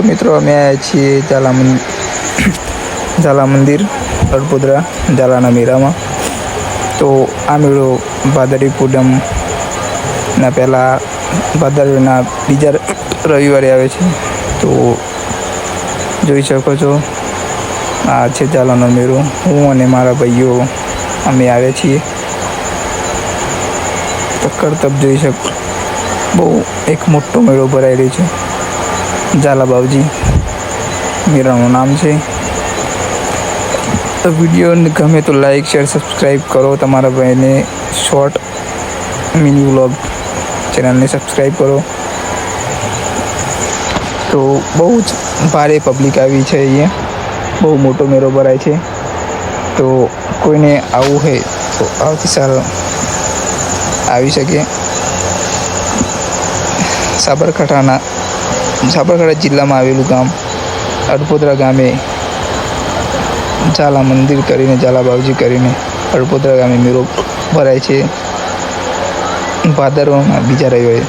તો મિત્રો અમે આવ્યા છીએ ઝાલા મંદિર અડપોદરા ઝાલાના મેળામાં. તો આ મેળો ભાદરવી પૂનમના પહેલાં ભાદરવીના બીજા રવિવારે આવે છે. તો જોઈ શકો છો આ છે ઝાલાનો મેળો. હું અને મારા ભાઈઓ અમે આવ્યા છીએ. તો કરતબ જોઈ શકો, બહુ એક મોટો મેળો ભરાઈ રહ્યો છે. ઝાલા બાવજી મેળાનું નામ છે. તો વિડીયો ગમે તો લાઈક શેર સબસ્ક્રાઈબ કરો. તમારા ભાઈને શોર્ટ મિની વ્લોગ ચેનલને સબસ્ક્રાઈબ કરો. તો બહુ જ ભારે પબ્લિક આવી છે અહીંયા. બહુ મોટો મેળો ભરાય છે. તો કોઈને આવવું હોય તો આવતી સાલ આવી શકે. સાબરકાંઠા જિલ્લામાં આવેલું ગામ અડપોદરા ગામે ઝાલા મંદિર કરીને ઝાલા બાવજી કરીને અડપોદરા ગામે મેળો ભરાય છે ભાદરવાના બીજા રવિવારે.